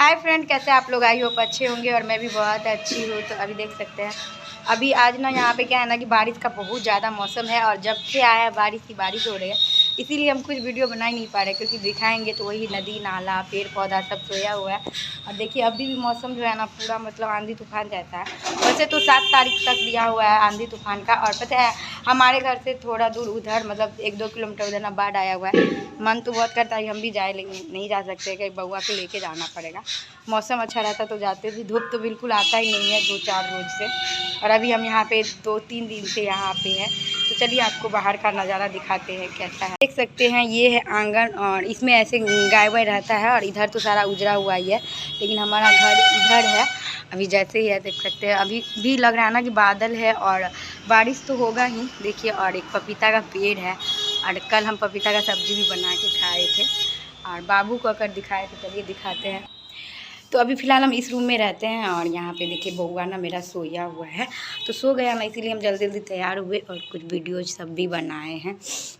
Hi friend, कैसे आप लोग? आई होप अच्छे होंगे और मैं भी बहुत अच्छी हूँ। तो अभी देख सकते हैं, अभी आज ना यहाँ पे क्या है ना कि बारिश का बहुत ज़्यादा मौसम है और जब से आया है बारिश हो रही है, इसीलिए हम कुछ वीडियो बना ही नहीं पा रहे, क्योंकि दिखाएंगे तो वही नदी नाला पेड़ पौधा सब सोया हुआ है। और देखिए अभी भी मौसम जो है ना पूरा मतलब आंधी तूफान जैसा है। वैसे तो 7 तारीख तक दिया हुआ है आंधी तूफान का। और पता है हमारे घर से थोड़ा दूर उधर मतलब 1-2 किलोमीटर उधर ना बाढ़ आया हुआ है। मन तो बहुत करता है हम भी जाए, लेकिन नहीं जा सकते, कहीं बउआ को लेके जाना पड़ेगा। मौसम अच्छा रहता तो जाते थे, धूप तो बिल्कुल आता ही नहीं है 2-4 रोज से। और अभी हम यहाँ पे 2-3 दिन से यहाँ पे हैं। तो चलिए आपको बाहर का नज़ारा दिखाते हैं कैसा है। देख सकते हैं ये है आंगन और इसमें ऐसे गाय वाय रहता है। और इधर तो सारा उजरा हुआ ही है, लेकिन हमारा घर इधर है। अभी जैसे ही है देख सकते हैं, अभी भी लग रहा है ना कि बादल है और बारिश तो होगा ही। देखिए और एक पपीता का पेड़ है और कल हम पपीता का सब्जी भी बना के खाए थे और बाबू को अगर दिखाए तो चलिए दिखाते हैं। तो अभी फ़िलहाल हम इस रूम में रहते हैं और यहाँ पे देखिए बउआ ना मेरा सोया हुआ है, तो सो गया ना, इसीलिए हम जल्दी जल्दी तैयार हुए और कुछ वीडियोज सब भी बनाए हैं।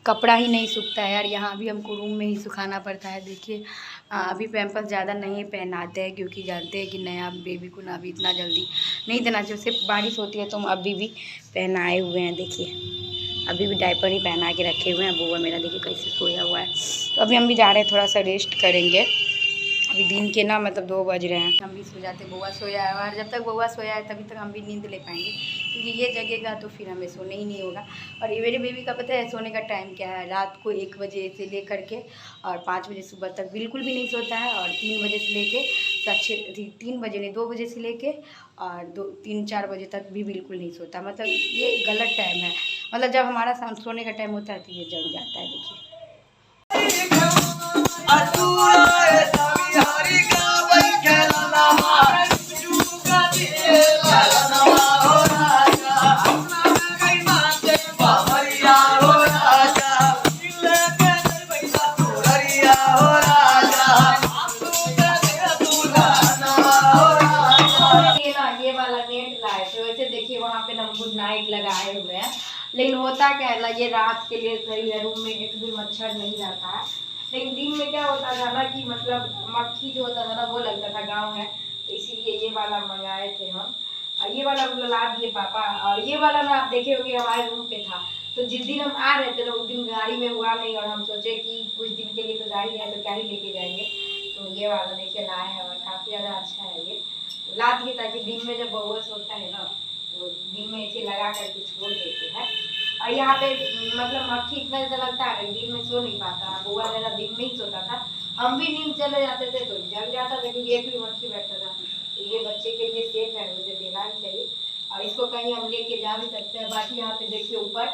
कपड़ा ही नहीं सूखता है यार, यहाँ भी हमको रूम में ही सुखाना पड़ता है। देखिए अभी पैम्पर्स ज़्यादा नहीं पहनाते हैं, क्योंकि जानते हैं कि नया बेबी को ना अभी इतना जल्दी नहीं देना चाहिए। सिर्फ बारिश होती है तो हम अभी भी पहनाए हुए हैं। देखिए अभी भी डायपर ही पहना के रखे हुए हैं। बउआ मेरा देखिए कैसे सोया हुआ है। तो अभी हम भी जा रहे हैं, थोड़ा सा रेस्ट करेंगे। अभी दिन के ना मतलब 2 बज रहे हैं, हम भी सो जाते। बउआ सोया है और जब तक बउआ सोया है तभी तक हम भी नींद ले पाएंगे, क्योंकि ये जगेगा तो फिर हमें सोने ही नहीं होगा। और ये मेरे बेबी का पता है सोने का टाइम क्या है? रात को 1 बजे से लेकर के और 5 बजे सुबह तक बिल्कुल भी नहीं सोता है। और 3 बजे से लेके 3 बजे नहीं 2 बजे से लेके और 3-4 बजे तक भी बिल्कुल नहीं सोता। मतलब ये गलत टाइम है। मतलब जब हमारा सोने का टाइम होता है तो ये जग जाता है। देखिए ये वाला नेट लाए थे, वैसे देखिए वहाँ पे ना गुड नाइट लगाए हुए हैं, लेकिन होता क्या है ना ये रात के लिए सही है, रूम में एक भी मच्छर नहीं रहता है। लेकिन दिन में क्या होता था ना कि मतलब मक्खी जो होता था ना वो लगता था, गांव है तो इसीलिए ये वाला मंगाए थे हम। और ये वाला मतलब ला दिए पापा। और ये वाला ना आप देखे होंगे हमारे रूम पे था, तो जिस दिन हम आ रहे थे ना उस दिन गाड़ी में हुआ नहीं, और हम सोचे कि कुछ दिन के लिए तो गाड़ी है तो क्या ही लेके जाएंगे। तो ये वाला देखिए लाए हैं और काफ़ी ज़्यादा अच्छा है ये। तो ला दिए ताकि दिन में जब बउआ सोता है ना तो दिन में इसे लगा करके छोड़ देते हैं। और यहाँ पे मतलब मक्खी इतना ज़्यादा लगता है, दिन में सो नहीं पाता। बउआ ज़्यादा दिन में ही सोता था, हम भी नींद चले जाते थे तो जग जाता, लेकिन एक भी मक्खी बैठता था। तो ये बच्चे के लिए सेफ है, उसे देना ही चाहिए। और इसको कहीं हम लेके जा भी सकते हैं। बाकी यहाँ पे देखिए ऊपर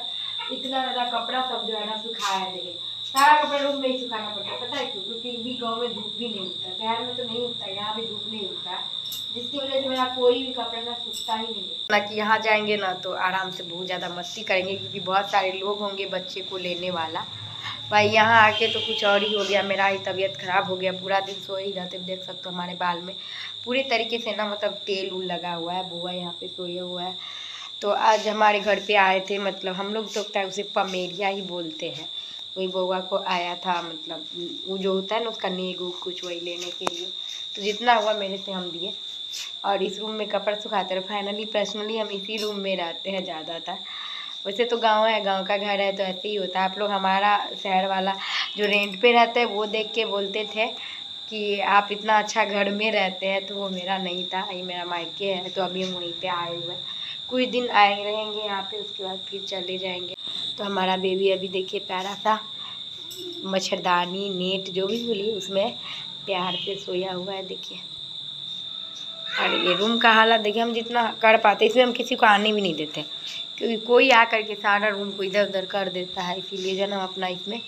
इतना ज़्यादा कपड़ा सब जो है ना सुखाया है। देखिए सारा कपड़ा रूम में ही सुखाना पड़ता है, पता है क्यों? क्योंकि भी गाँव में धूप भी नहीं उगता, शहर में तो नहीं उगता, यहाँ भी धूप नहीं उगता, जिसकी वजह से मेरा कोई भी कपड़ा ना सूखता ही नहीं है। ना कि यहाँ जाएंगे ना तो आराम से बहुत ज़्यादा मस्ती करेंगे, क्योंकि बहुत सारे लोग होंगे बच्चे को लेने वाला। भाई यहाँ आके तो कुछ और ही हो गया, मेरा ही तबीयत ख़राब हो गया। पूरा दिन सो ही रहते, देख सकते हो हमारे बाल में पूरी तरीके से ना मतलब तेल उल लगा हुआ है। बुआ यहाँ पे सोया हुआ है। तो आज हमारे घर पे आए थे, मतलब हम लोग तो उसे पमेरिया ही बोलते हैं। वही बउआ को आया था, मतलब वो जो होता है ना उसका नेग उग कुछ वही लेने के लिए। तो जितना हुआ मेरे से हम दिए और इस रूम में कपड़ा सुखाते रहे। फाइनली पर्सनली हम इसी रूम में रहते हैं ज़्यादातर। वैसे तो गांव है, गांव का घर है तो ऐसे ही होता है। आप लोग हमारा शहर वाला जो रेंट पे रहते हैं वो देख के बोलते थे कि आप इतना अच्छा घर में रहते हैं, तो वो मेरा नहीं था, ये मेरा मायके है। तो अभी हम वहीं पे आए हुए हैं, कुछ दिन आए रहेंगे यहाँ पे, उसके बाद फिर चले जाएंगे। तो हमारा बेबी अभी देखिए प्यारा सा मच्छरदानी नेट जो भी बोलिए उसमें प्यार से सोया हुआ है। देखिए और ये रूम का हालत देखिए, हम जितना कर पाते इसमें हम किसी को आने भी नहीं देते, क्योंकि कोई आ करके सारा रूम को इधर उधर कर देता है। इसीलिए जो हम अपना इसमें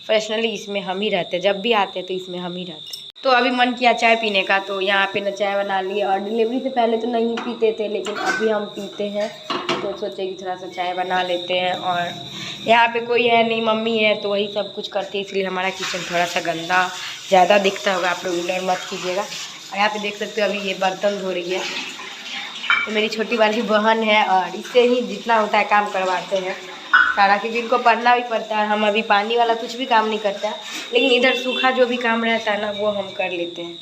पर्सनली इसमें हम ही रहते हैं, जब भी आते हैं तो इसमें हम ही रहते हैं। तो अभी मन किया चाय पीने का, तो यहाँ पे ना चाय बना ली। और डिलीवरी से पहले तो नहीं पीते थे, लेकिन अभी हम पीते हैं तो सोचे कि थोड़ा सा चाय बना लेते हैं। और यहाँ पे कोई है नहीं, मम्मी है तो वही सब कुछ करती है, इसलिए हमारा किचन थोड़ा सा गंदा ज़्यादा दिखता होगा, आप लोग इग्नोर मत कीजिएगा। और यहाँ पे देख सकते हो अभी ये बर्तन धो रही है, तो मेरी छोटी वाली बहन है और इससे ही जितना होता है काम करवाते हैं सारा, क्योंकि इनको पढ़ना भी पड़ता है। हम अभी पानी वाला कुछ भी काम नहीं करता है, लेकिन इधर सूखा जो भी काम रहता है ना वो हम कर लेते हैं।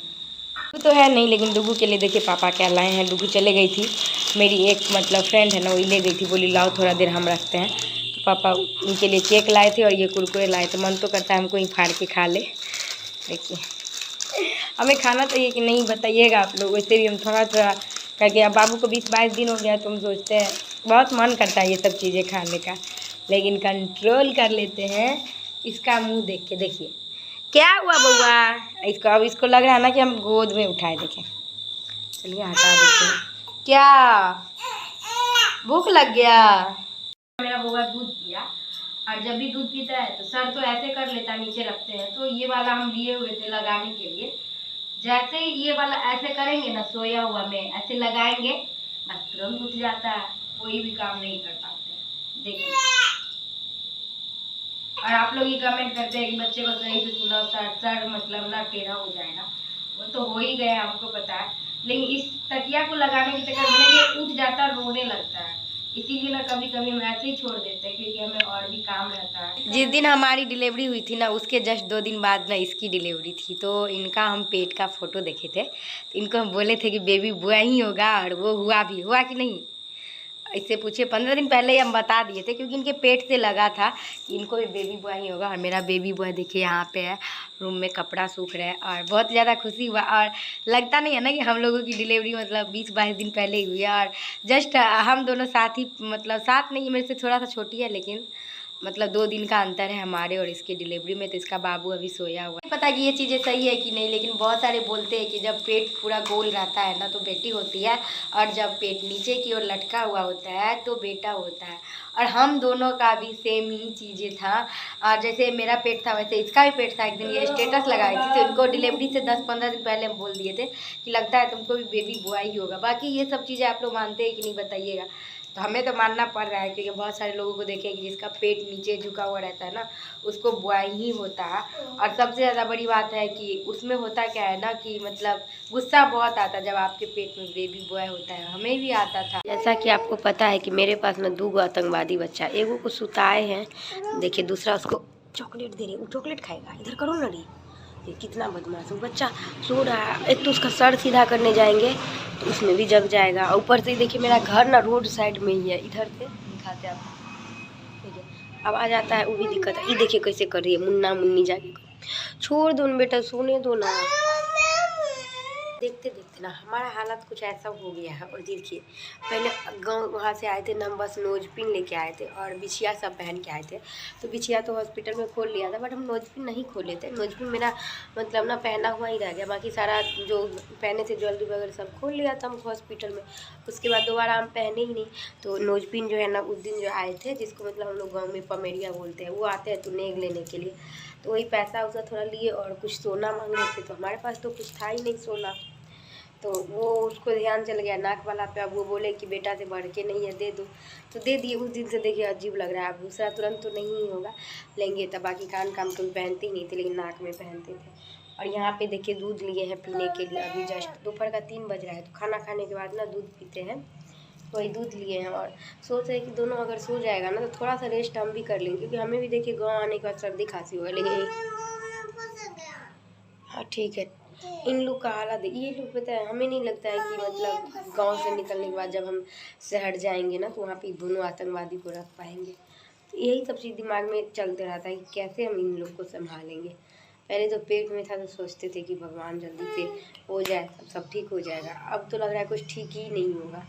तो है नहीं, लेकिन डुगू के लिए देखिए पापा क्या लाए हैं। डुगू चले गई थी, मेरी एक मतलब फ्रेंड है ना, वही ले गई थी, बोली लाओ थोड़ा देर हम रखते हैं। तो पापा उनके लिए केक लाए थे और ये कुरकुरे लाए थे। मन तो करता है हमको ही फाड़ के खा ले। देखिए हमें खाना चाहिए कि नहीं बताइएगा आप लोग। वैसे भी हम थोड़ा थोड़ा करके, अब बाबू को 20-22 दिन हो गया तो हम सोचते हैं, बहुत मन करता है ये सब चीज़ें खाने का, लेकिन कंट्रोल कर लेते हैं। इसका मुँह देख के देखिए क्या हुआ बउआ इसको। अब इसको लग रहा है ना कि हम गोद में उठाए। देखें, चलिए हटा देते हैं। क्या भूख लग गया? मेरा बउआ दूध पिया, और जब भी दूध पीता है तो सर तो ऐसे कर लेता, नीचे रखते हैं। तो ये वाला हम लिए हुए थे लगाने के लिए। जैसे ही ये वाला ऐसे करेंगे ना, सोया हुआ में ऐसे लगाएंगे, बस तुरंत उठ जाता है, कोई भी काम नहीं कर पाते। देखिए, और आप लोग ये कमेंट करते हैं कि बच्चे को सही से सुलाओ, सर मतलब ना टेढ़ा हो जाएगा। वो तो हो ही गया, हमको पता है, लेकिन इस तकिया को लगाने के चक्कर में ये उठ जाता है, रोने लगता है। इसीलिए ना कभी कभी हम ऐसे ही छोड़ देते हैं, क्योंकि हमें और भी काम रहता है। जिस दिन हमारी डिलीवरी हुई थी ना, उसके जस्ट 2 दिन बाद ना इसकी डिलीवरी थी। तो इनका हम पेट का फोटो देखे थे, तो इनको हम बोले थे कि बेबी बॉय ही होगा, और वो हुआ भी। हुआ कि नहीं? इससे पूछिए, 15 दिन पहले ही हम बता दिए थे, क्योंकि इनके पेट से लगा था कि इनको भी बेबी बॉय ही होगा। और मेरा बेबी बॉय देखिए यहाँ पे है, रूम में कपड़ा सूख रहा है, और बहुत ज़्यादा खुशी हुआ। और लगता नहीं है ना कि हम लोगों की डिलीवरी मतलब 20-22 दिन पहले ही हुई है। और जस्ट हम दोनों साथ ही, मतलब साथ नहीं, मेरे से थोड़ा सा छोटी है, लेकिन मतलब 2 दिन का अंतर है हमारे और इसके डिलीवरी में। तो इसका बाबू अभी सोया हुआ है। पता कि ये चीज़ें सही है कि नहीं, लेकिन बहुत सारे बोलते हैं कि जब पेट पूरा गोल रहता है ना तो बेटी होती है, और जब पेट नीचे की ओर लटका हुआ होता है तो बेटा होता है। और हम दोनों का भी सेम ही चीज़ें था। और जैसे मेरा पेट था वैसे इसका भी पेट था। एक दिन ये स्टेटस लगाई थी, तो इनको डिलीवरी से 10-15 दिन पहले हम बोल दिए थे कि लगता है तुमको भी बेबी बॉय ही होगा। बाकी ये सब चीज़ें आप लोग मानते हैं कि नहीं बताइएगा। तो हमें तो मानना पड़ रहा है, क्योंकि बहुत सारे लोगों को देखें कि जिसका पेट नीचे झुका हुआ रहता है ना, उसको बॉय ही होता है। और सबसे ज़्यादा बड़ी बात है कि उसमें होता क्या है ना कि मतलब गुस्सा बहुत आता है जब आपके पेट में बेबी बॉय होता है। हमें भी आता था। जैसा कि आपको पता है कि मेरे पास ना 2 आतंकवादी बच्चा, एगो को सुताए हैं, देखिए, दूसरा उसको चॉकलेट दे रही है। वो चॉकलेट खाएगा, इधर करो ना रे। ये कितना बदमाश है बच्चा, सो रहा है। एक तो उसका सर सीधा करने जाएंगे तो उसमें भी जग जाएगा। ऊपर से देखिए मेरा घर ना रोड साइड में ही है, इधर से दिखाते हैं आपको। देखिए अब आ जाता है, वो भी दिक्कत है। ये देखिए कैसे कर रही है, मुन्ना मुन्नी जाके। छोड़ दो ना बेटा, सोने दो ना। देखते देखते ना हमारा हालत कुछ ऐसा हो गया है। और देखिए पहले गांव वहाँ से आए थे ना, हम बस नोजपिन लेके आए थे और बिछिया सब पहन के आए थे। तो बिछिया तो हॉस्पिटल में खोल लिया था, बट हम नोजपिन नहीं खोले थे। नोजपिन मेरा मतलब ना पहना हुआ ही रह गया, बाकी सारा जो पहने थे ज्वेलरी वगैरह सब खोल लिया था हम हॉस्पिटल में। उसके बाद दोबारा हम पहने ही नहीं। तो नोजपिन जो है ना, उस दिन जो आए थे, जिसको मतलब हम लोग गाँव में पमेरिया बोलते हैं, वो आते हैं तो नेग लेने के लिए। तो वही पैसा उसा थोड़ा लिए और कुछ सोना मांग रहे थे, तो हमारे पास तो कुछ था ही नहीं सोना। तो वो उसको ध्यान चल गया नाक वाला पे। अब वो बोले कि बेटा से बढ़ के नहीं है, दे दो, तो दे दिए। उस दिन से देखिए अजीब लग रहा है। अब दूसरा तुरंत तो नहीं होगा, लेंगे तब। बाकी कान काम तो पहनते ही नहीं थे, लेकिन नाक में पहनते थे। और यहाँ पे देखिए दूध लिए हैं पीने के लिए। अभी जस्ट दोपहर का 3 बज रहा है, तो खाना खाने के बाद ना दूध पीते हैं, वही दूध लिए हैं। और सोच रहे हैं कि दोनों अगर सो जाएगा ना तो थोड़ा सा रेस्ट हम भी कर लेंगे, क्योंकि हमें भी देखिए गाँव आने के बाद सर्दी खांसी होगा। लेकिन हाँ ठीक है, इन लोग का हालत ये लोग पता है, हमें नहीं लगता है कि मतलब गांव से निकलने के बाद जब हम शहर जाएंगे ना तो वहाँ पे दोनों आतंकवादी को रख पाएंगे। तो यही सब चीज़ दिमाग में चलते रहता है कि कैसे हम इन लोग को संभालेंगे। पहले तो पेट में था तो सोचते थे कि भगवान जल्दी से हो जाए, सब ठीक हो जाएगा। अब तो लग रहा है कुछ ठीक ही नहीं होगा।